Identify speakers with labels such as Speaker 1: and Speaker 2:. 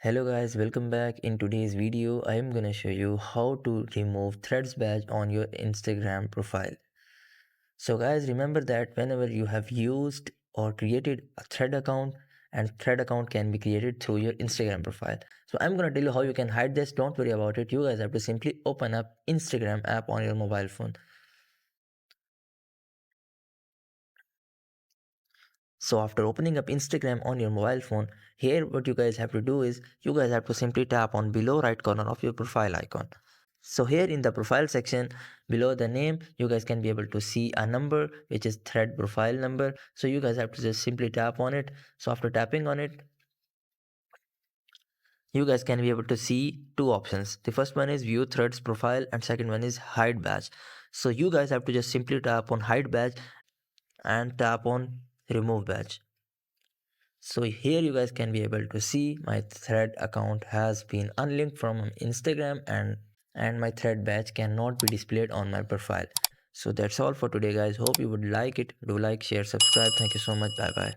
Speaker 1: Hello guys, welcome back. In today's video, I am gonna show you how to remove Threads badge on your Instagram profile. So guys, remember that whenever you have used or created a Thread account, and Thread account can be created through your Instagram profile. So I'm gonna tell you how you can hide this. Don't worry about it. You guys have to simply open up Instagram app on your mobile phone. So after opening up Instagram on your mobile phone, here what you guys have to do is you guys have to simply tap on below right corner of your profile icon. So here in the profile section below the name, you guys can be able to see a number which is thread profile number. So you guys have to just simply tap on it. So after tapping on it, you guys can be able to see two options. The first one is view threads profile and second one is hide badge. So you guys have to just simply tap on hide badge and tap on remove badge. So here you guys can be able to see my thread account has been unlinked from Instagram and my thread badge cannot be displayed on my profile. So that's all for today guys. Hope you would like it. Do like, share, subscribe. Thank you so much. Bye bye.